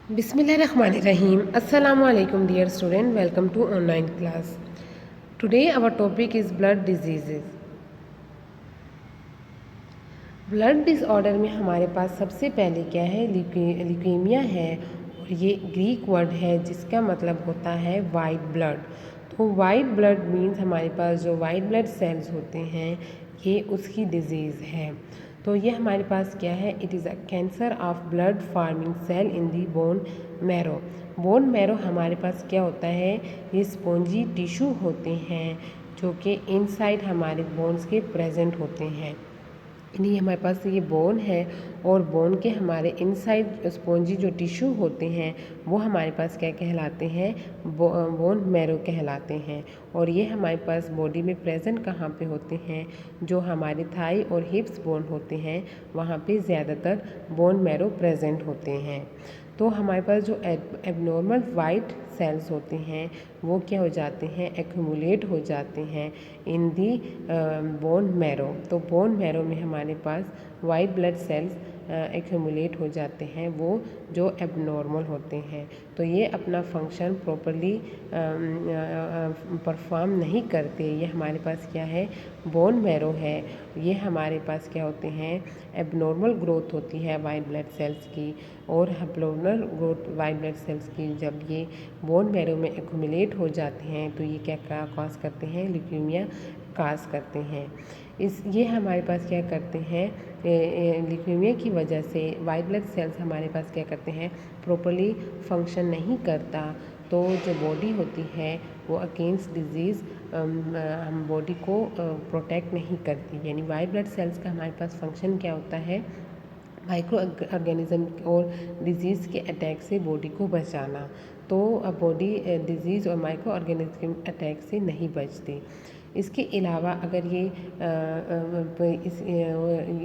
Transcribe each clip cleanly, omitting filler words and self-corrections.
Bismillahirrahmanirrahim. Assalamu alaikum dear student. Welcome to online class. Today our topic is blood diseases. Blood disorder में हमारे पास सबसे पहले क्या है, ल्यूकेमिया है और ये ग्रीक वर्ड है जिसका मतलब होता है वाइट ब्लड। तो वाइट ब्लड मीन्स हमारे पास जो वाइट ब्लड सेल्स होते हैं ये उसकी डिजीज़ है। तो ये हमारे पास क्या है, it is a cancer of blood forming cell in the bone marrow. Bone marrow हमारे पास क्या होता है, ये स्पॉन्जी टिश्यू होते हैं जो कि इनसाइड हमारे बोन्स के प्रेजेंट होते हैं। यानी हमारे पास ये बोन है और बोन के हमारे इनसाइड स्पॉन्जी जो टिश्यू होते हैं वो हमारे पास क्या कहलाते हैं, बोन मैरो कहलाते हैं। और ये हमारे पास बॉडी में प्रेजेंट कहाँ पे होते हैं, जो हमारे थाई और हिप्स बोन होते हैं वहाँ पे ज़्यादातर बोन मैरो प्रेजेंट होते हैं। तो हमारे पास जो एबनॉर्मल वाइट सेल्स होते हैं वो क्या हो जाते हैं, एक्यूमुलेट हो जाते हैं इन दी बोन मैरो। तो बोन मैरो में हमारे पास वाइट ब्लड सेल्स एक्यूमुलेट हो जाते हैं वो जो एबनॉर्मल होते हैं। तो ये अपना फंक्शन प्रॉपरली परफॉर्म नहीं करते। ये हमारे पास क्या है, बोन मैरो है। ये हमारे पास क्या होते हैं, एबनॉर्मल ग्रोथ होती है वाइट ब्लड सेल्स की और abnormal growth white blood cells की जब ये बोन मैरो में एक्यूमुलेट हो जाते हैं तो ये क्या कॉज करते हैं, ल्यूकेमिया काज करते हैं। ये हमारे पास क्या करते हैं, ल्यूकेमिया की वजह से वाइट ब्लड सेल्स हमारे पास क्या करते हैं, प्रॉपरली फंक्शन नहीं करता। तो जो बॉडी होती है वो अगेंस्ट डिजीज़ हम बॉडी को प्रोटेक्ट नहीं करती। यानी वाइट ब्लड सेल्स का हमारे पास फंक्शन क्या होता है, माइक्रो ऑर्गेनिज्म और डिजीज़ के अटैक से बॉडी को बचाना। तो अब बॉडी डिजीज़ और माइक्रो ऑर्गेनिज्म अटैक से नहीं बचती। इसके अलावा अगर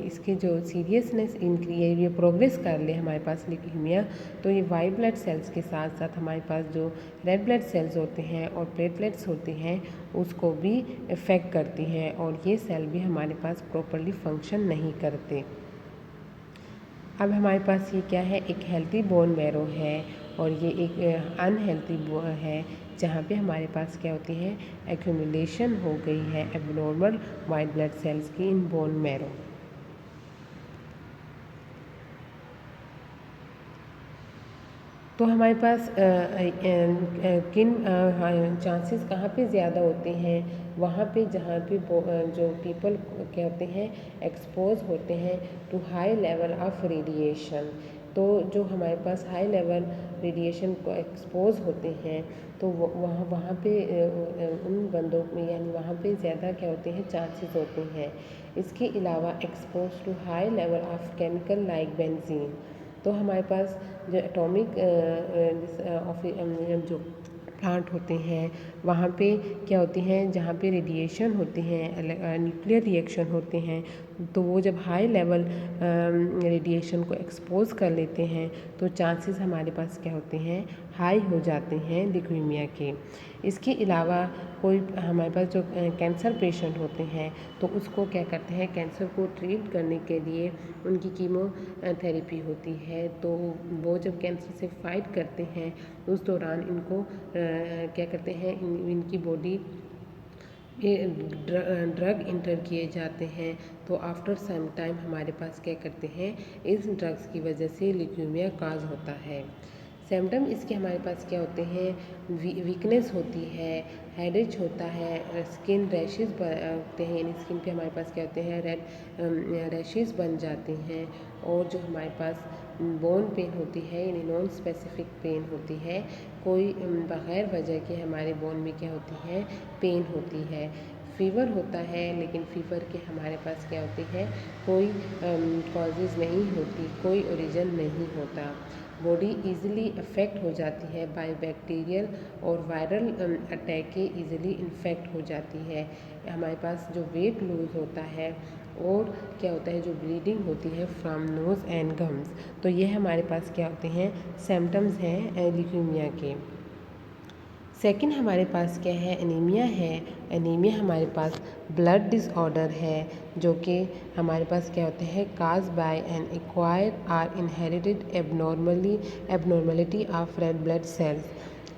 इसके जो सीरियसनेस ये प्रोग्रेस कर ले हमारे पास ल्यूकेमिया, तो ये वाइट ब्लड सेल्स के साथ साथ हमारे पास जो रेड ब्लड सेल्स होते हैं और प्लेटलेट्स होते हैं उसको भी इफ़ेक्ट करती है और ये सेल भी हमारे पास प्रॉपरली फंक्शन नहीं करते। अब हमारे पास ये क्या है, एक हेल्दी बोन मैरो है और ये एक अनहेल्दी है जहाँ पे हमारे पास क्या होती है, एक्यूमुलेशन हो गई है एबनॉर्मल वाइट ब्लड सेल्स की इन बोन मैरो। तो हमारे पास किन चांसेस कहाँ पे ज़्यादा होते हैं, वहाँ पे जहाँ पे जो पीपल क्या होते हैं, एक्सपोज होते हैं to high level of radiation. तो जो हमारे पास हाई लेवल रेडिएशन को एक्सपोज होते हैं तो वहाँ वहाँ पे उन बंदों में यानी वहाँ पे ज़्यादा क्या होते हैं, चांसेस होते हैं। इसके अलावा expose to high level of chemical like benzene. तो हमारे पास जो एटॉमिक जो प्लांट होते हैं वहाँ पे क्या होती हैं, जहाँ पे रेडिएशन होते हैं, न्यूक्लियर रिएक्शन होते हैं, तो वो जब हाई लेवल रेडिएशन को एक्सपोज कर लेते हैं तो चांसेस हमारे पास क्या होते हैं, हाई हो जाते हैं ल्यूकेमिया के। इसके अलावा कोई हमारे पास जो कैंसर पेशेंट होते हैं तो उसको क्या करते हैं, कैंसर को ट्रीट करने के लिए उनकी कीमोथेरेपी होती है। तो वो जब कैंसर से फाइट करते हैं उस दौरान इनको क्या करते हैं, इनकी बॉडी ड्रग इंटर किए जाते हैं। तो आफ्टर सम टाइम हमारे पास क्या करते हैं, इस ड्रग्स की वजह से ल्यूकेमिया काज होता है। सिम्टम इसके हमारे पास क्या होते हैं, वीकनेस होती है, हेडेज होता है, स्किन रैशेस होते हैं, यानी स्किन पे हमारे पास क्या होते हैं, रेड रैशेस बन जाते हैं। और जो हमारे पास बोन पेन होती है यानी नॉन स्पेसिफिक पेन होती है, कोई बग़ैर वजह के हमारे बोन में क्या होती है, पेन होती है। फ़ीवर होता है लेकिन फ़ीवर के हमारे पास क्या होती है, कोई कॉजेज़ नहीं होती, कोई ओरिजिन नहीं होता। बॉडी इजीली अफेक्ट हो जाती है बाय बैक्टीरियल और वायरल अटैक के इजीली इन्फेक्ट हो जाती है। हमारे पास जो वेट लूज़ होता है और क्या होता है, जो ब्लीडिंग होती है फ्रॉम नोज़ एंड गम्स। तो ये हमारे पास क्या होते हैं, सिम्टम्स हैं ल्यूकेमिया के। सेकंड हमारे पास क्या है, एनीमिया है। एनीमिया हमारे पास ब्लड डिसऑर्डर है जो कि हमारे पास क्या होते हैं, cause by an acquire or inherited abnormality of red blood cells.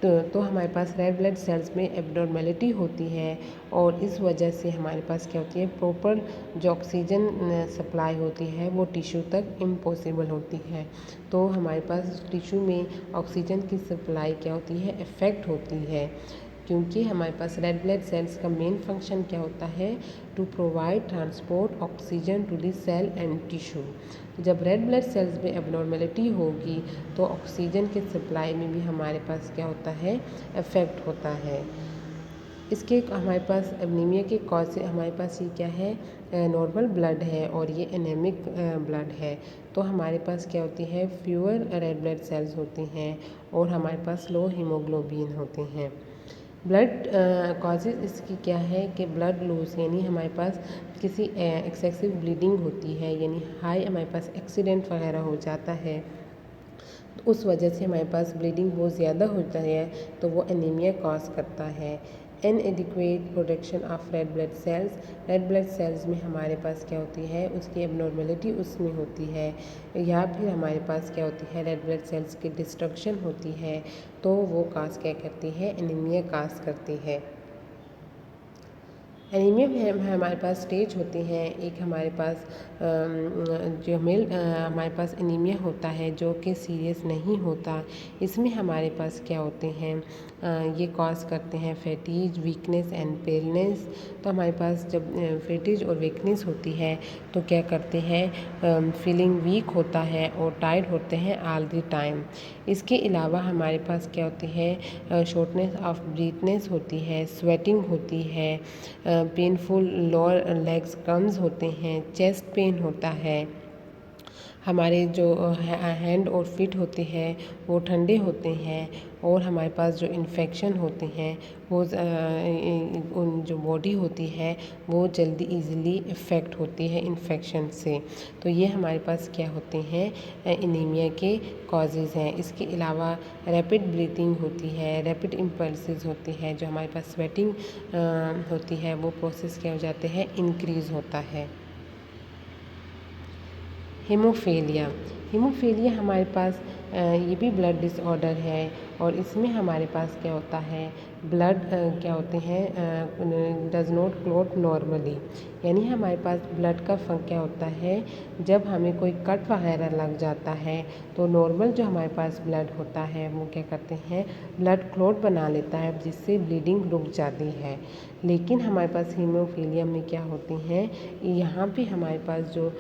तो हमारे पास रेड ब्लड सेल्स में एबनॉर्मलिटी होती है और इस वजह से हमारे पास क्या होती है, प्रॉपर जो ऑक्सीजन सप्लाई होती है वो टिश्यू तक इम्पॉसिबल होती है। तो हमारे पास टिश्यू में ऑक्सीजन की सप्लाई क्या होती है, इफ़ेक्ट होती है, क्योंकि हमारे पास रेड ब्लड सेल्स का मेन फंक्शन क्या होता है, to provide transport oxygen to the cell and tissue. जब रेड ब्लड सेल्स में एबनॉर्मेलिटी होगी तो ऑक्सीजन के सप्लाई में भी हमारे पास क्या होता है, इफ़ेक्ट होता है। इसके हमारे पास एनीमिया के कॉज से हमारे पास ये क्या है, नॉर्मल ब्लड है और ये एनेमिक ब्लड है। तो हमारे पास क्या होती है, फ्यूअर रेड ब्लड सेल्स होती हैं और हमारे पास लो हीमोग्लोबिन होते हैं। ब्लड कॉजेज़ इसकी क्या है कि ब्लड लूज, यानी हमारे पास किसी एक्सेसिव ब्लीडिंग होती है, यानी हाई हमारे पास एक्सीडेंट वगैरह हो जाता है तो उस वजह से हमारे पास ब्लीडिंग बहुत ज़्यादा होता है तो वो एनीमिया कॉज करता है। इनएडिक्वेट production of red blood cells में हमारे पास क्या होती है, उसकी एबनॉर्मेलिटी उसमें होती है, या फिर हमारे पास क्या होती है, रेड ब्लड सेल्स की डिस्ट्रक्शन होती है तो वो काज क्या करती है, एनीमिया काज करती है। एनीमिया में हमारे पास स्टेज होती हैं। एक हमारे पास हमारे पास एनीमिया होता है जो कि सीरियस नहीं होता। इसमें हमारे पास क्या होते हैं, ये कॉज करते हैं फैटीज, वीकनेस एंड पेलनेस। तो हमारे पास जब फैटीज और वीकनेस होती है तो क्या करते हैं, फीलिंग वीक होता है और टायर्ड होते हैं ऑल द टाइम। इसके अलावा हमारे पास क्या होती है, शॉर्टनेस ऑफ ब्रीथनेस होती है, स्वेटिंग होती है, पेनफुल लोअर लेग्स क्रम्स होते हैं, चेस्ट पेन होता है, हमारे जो हैंड और फीट होते हैं वो ठंडे होते हैं और हमारे पास जो इन्फेक्शन होते हैं वो उन जो बॉडी होती है वो जल्दी इजीली इफ़ेक्ट होती है इन्फेक्शन से। तो ये हमारे पास क्या होते हैं, एनीमिया के कॉजेज़ हैं। इसके अलावा रैपिड ब्रीथिंग होती है, रैपिड इम्पल्सेस होती है, जो हमारे पास स्वेटिंग होती है वो प्रोसेस क्या हो जाते हैं, इंक्रीज़ होता है। हीमोफीलिया हमारे पास ये भी ब्लड डिसऑर्डर है और इसमें हमारे पास क्या होता है, ब्लड क्या होते हैं, डज नॉट क्लॉट नॉर्मली, यानी हमारे पास ब्लड का क्या होता है, जब हमें कोई कट वगैरह लग जाता है तो नॉर्मल जो हमारे पास ब्लड होता है वो क्या करते हैं, ब्लड क्लॉट बना लेता है जिससे ब्लीडिंग रुक जाती है। लेकिन हमारे पास हीमोफीलिया में क्या होती हैं, यहाँ पे हमारे पास जो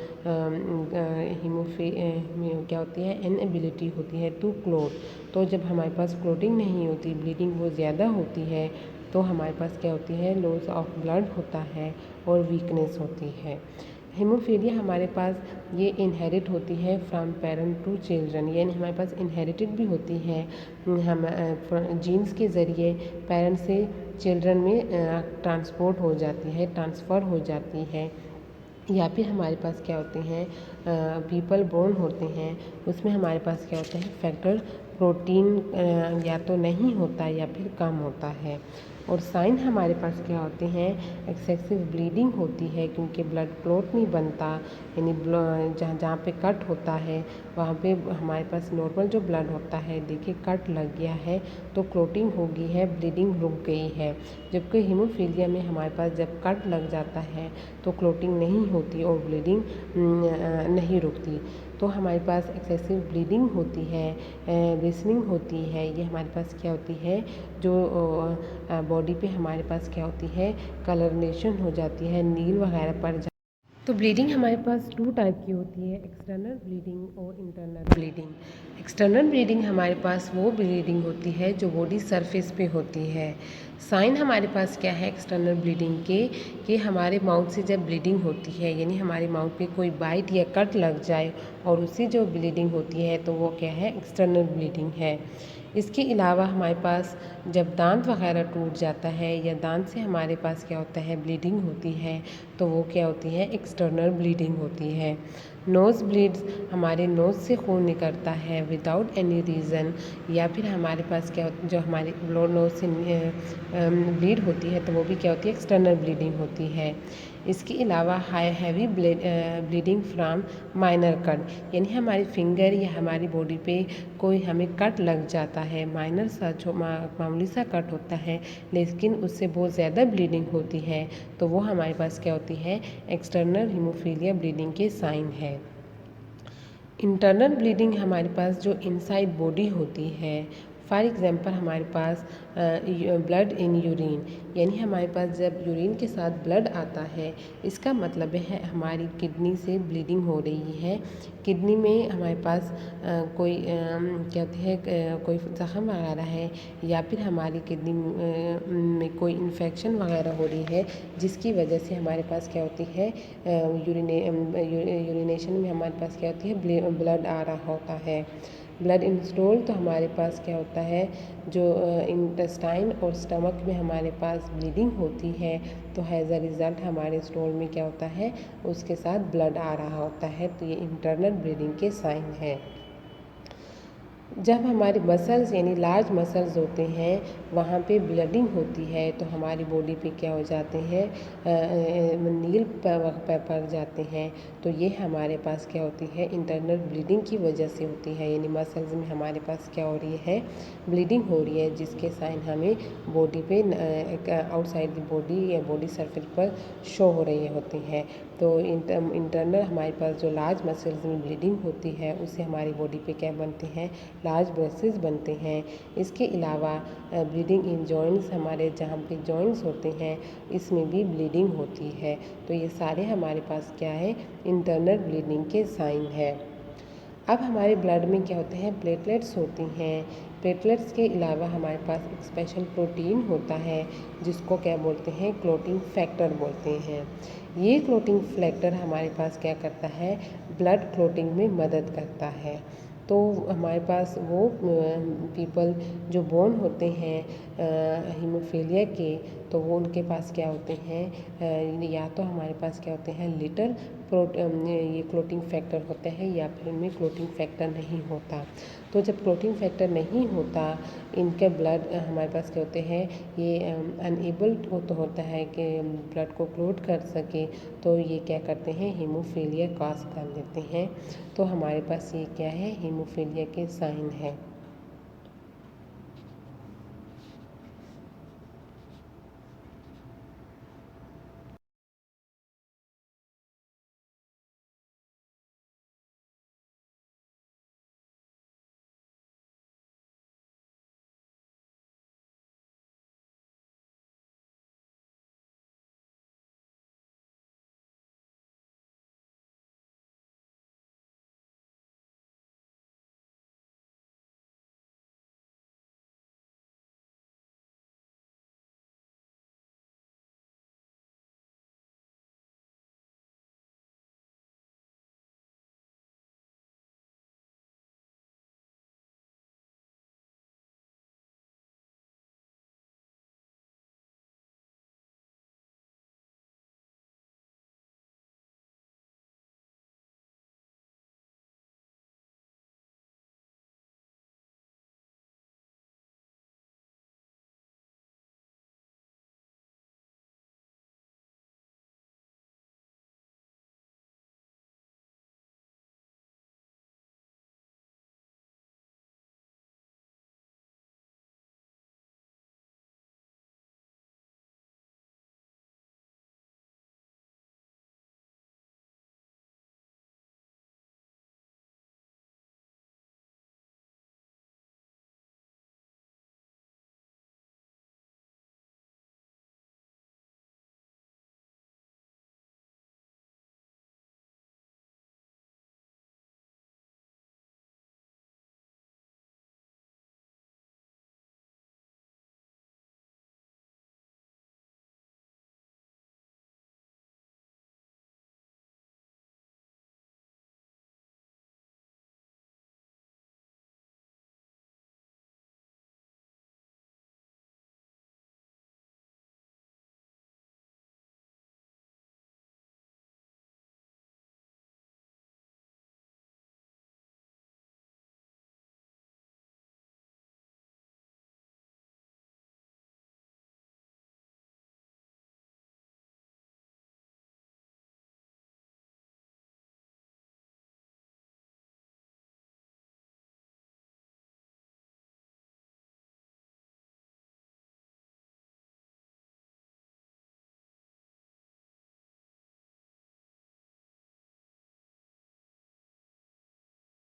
क्या होती है, इनएबिलिटी होती है टू क्लॉट। तो जब हमारे पास क्लॉटिंग नहीं होती, ब्लीडिंग बहुत ज़्यादा होती है तो हमारे पास क्या होती है, लॉस ऑफ ब्लड होता है और वीकनेस होती है। हीमोफीलिया हमारे पास ये इनहेरिट होती है फ्रॉम पेरेंट टू चिल्ड्रन, यानी हमारे पास इनहेरिटेड भी होती है, हम जीन्स के ज़रिए पेरेंट्स से चिल्ड्रन में ट्रांसफ़र हो जाती है। या फिर हमारे पास क्या होते हैं, पीपल बोर्न होते हैं, उसमें हमारे पास क्या होता है, फैक्टर प्रोटीन या तो नहीं होता या फिर कम होता है। और साइन हमारे पास क्या होते हैं, एक्सेसिव ब्लीडिंग होती है क्योंकि ब्लड क्लॉट नहीं बनता, यानी जहाँ पे कट होता है वहाँ पे हमारे पास नॉर्मल जो ब्लड होता है, देखिए कट लग गया है तो क्लॉटिंग हो गई है, ब्लीडिंग रुक गई है। जबकि हीमोफीलिया में हमारे पास जब कट लग जाता है तो क्लॉटिंग नहीं होती और ब्लीडिंग नहीं रुकती। तो हमारे पास एक्सेसिव ब्लीडिंग होती है, ब्लीडिंग होती है, ये हमारे पास क्या होती है, जो बॉडी पे हमारे पास क्या होती है, कलरनेशन हो जाती है, नील वगैरह पड़ जाती है। तो ब्लीडिंग हमारे पास 2 टाइप की होती है, एक्सटर्नल ब्लीडिंग और इंटरनल ब्लीडिंग। एक्सटर्नल ब्लीडिंग हमारे पास वो ब्लीडिंग होती है जो बॉडी सरफेस पे होती है। साइन हमारे पास क्या है एक्सटर्नल ब्लीडिंग के, कि हमारे माउथ से जब ब्लीडिंग होती है, यानी हमारे माउथ पे कोई बाइट या कट लग जाए और उससे जो ब्लीडिंग होती है तो वो क्या है, एक्सटर्नल ब्लीडिंग है। इसके अलावा हमारे पास जब दांत वगैरह टूट जाता है या दांत से हमारे पास क्या होता है, ब्लीडिंग होती है तो वो क्या होती है, एक्सटर्नल ब्लीडिंग होती है। नोज़ ब्लीड्स, हमारे नोज़ से खून निकलता है विदाउट एनी रीज़न, या फिर हमारे पास क्या जो हमारी नोज़ से ब्लीड होती है तो वो भी क्या होती है, एक्सटर्नल ब्लीडिंग होती है। इसके अलावा heavy bleeding from minor cut, यानी हमारी फिंगर या हमारी बॉडी पे कोई हमें कट लग जाता है, माइनर सा मामूली सा कट होता है, लेकिन उससे बहुत ज़्यादा ब्लीडिंग होती है, तो वो हमारे पास क्या होती है, एक्सटर्नल हीमोफीलिया ब्लीडिंग के साइन है। इंटरनल ब्लीडिंग हमारे पास जो इनसाइड बॉडी होती है, फॉर एग्ज़ाम्पल हमारे पास ब्लड इन यूरिन, यानी हमारे पास जब यूरिन के साथ ब्लड आता है, इसका मतलब है हमारी किडनी से ब्लीडिंग हो रही है, किडनी में हमारे पास कोई क्या होती है, कोई जख्म वगैरह है, या फिर हमारी किडनी में कोई इन्फेक्शन वगैरह हो रही है, जिसकी वजह से हमारे पास क्या होती है, यूरिनेशन में हमारे पास क्या होती है, ब्लड आ रहा होता है। ब्लड इंस्टॉल, तो हमारे पास क्या होता है, जो इंटेस्टाइन और स्टमक में हमारे पास ब्लीडिंग होती है, तो एज अ रिज़ल्ट हमारे स्टोल में क्या होता है, उसके साथ ब्लड आ रहा होता है, तो ये इंटरनल ब्लीडिंग के साइन है। जब हमारे मसल्स यानी लार्ज मसल्स होते हैं, वहाँ पे ब्लडिंग होती है, तो हमारी बॉडी पे क्या हो जाते हैं, नील पड़ जाते हैं, तो ये हमारे पास क्या होती है, इंटरनल ब्लीडिंग की वजह से होती है, यानी मसल्स में हमारे पास क्या हो रही है, ब्लीडिंग हो रही है, जिसके साइन हमें बॉडी पे आउटसाइड द बॉडी या बॉडी सरफेस पर शो हो रही होती हैं। तो इंटरनल हमारे पास जो लार्ज मसल्स में ब्लीडिंग होती है, उससे हमारी बॉडी पे क्या बनते हैं, लार्ज ब्रेसेस बनते हैं। इसके अलावा ब्लीडिंग इन जॉइंट्स, हमारे जहाँ पे जॉइंट्स होते हैं, इसमें भी ब्लीडिंग होती है, तो ये सारे हमारे पास क्या है, इंटरनल ब्लीडिंग के साइन है। अब हमारे ब्लड में क्या होते हैं, प्लेटलेट्स होती हैं। प्लेटलेट्स के अलावा हमारे पास एक स्पेशल प्रोटीन होता है, जिसको क्या बोलते हैं, क्लोटिंग फैक्टर बोलते हैं। ये क्लोटिंग फैक्टर हमारे पास क्या करता है, ब्लड क्लोटिंग में मदद करता है। तो हमारे पास वो पीपल जो बोर्न होते हैं हीमोफीलिया के, तो वो उनके पास क्या होते हैं, या तो हमारे पास क्या होते हैं, लिटिल ये क्लोटिंग फैक्टर होते हैं, या फिर इनमें क्लोटिंग फैक्टर नहीं होता। तो जब क्लोटिंग फैक्टर नहीं होता, इनके ब्लड हमारे पास क्या होते हैं, ये अनएबल तो होता है कि ब्लड को क्लोट कर सके, तो ये क्या करते हैं, हीमोफीलिया कॉज कर देते हैं। तो हमारे पास ये क्या है, हीमोफीलिया के साइन है।